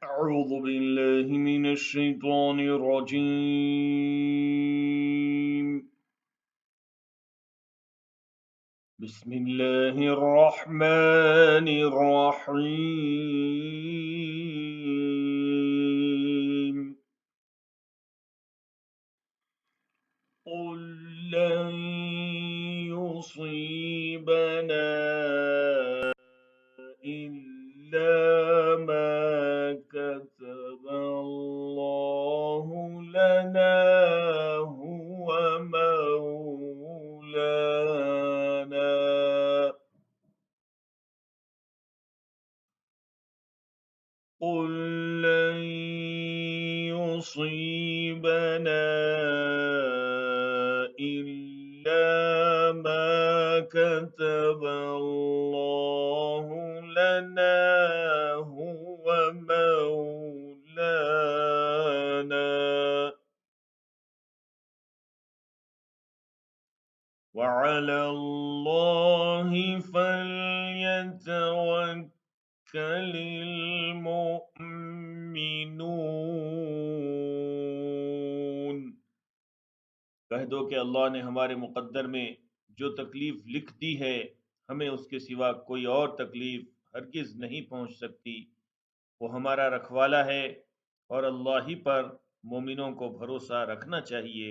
أعوذ بالله من الشيطان الرجيم بسم الله الرحمن الرحيم قل لن يصيبنا إلا ما كتب الله لنا هو مولانا قل لن يصيبنا إلا ما كتب الله لنا هو مولانا وعلى الله فليتوكل المؤمنون। कह दो कि अल्लाह ने हमारे मुक़द्दर में जो तकलीफ लिख दी है, हमें उसके सिवा कोई और तकलीफ हरगिज़ नहीं पहुंच सकती। वो हमारा रखवाला है और अल्लाह ही पर मोमिनों को भरोसा रखना चाहिए।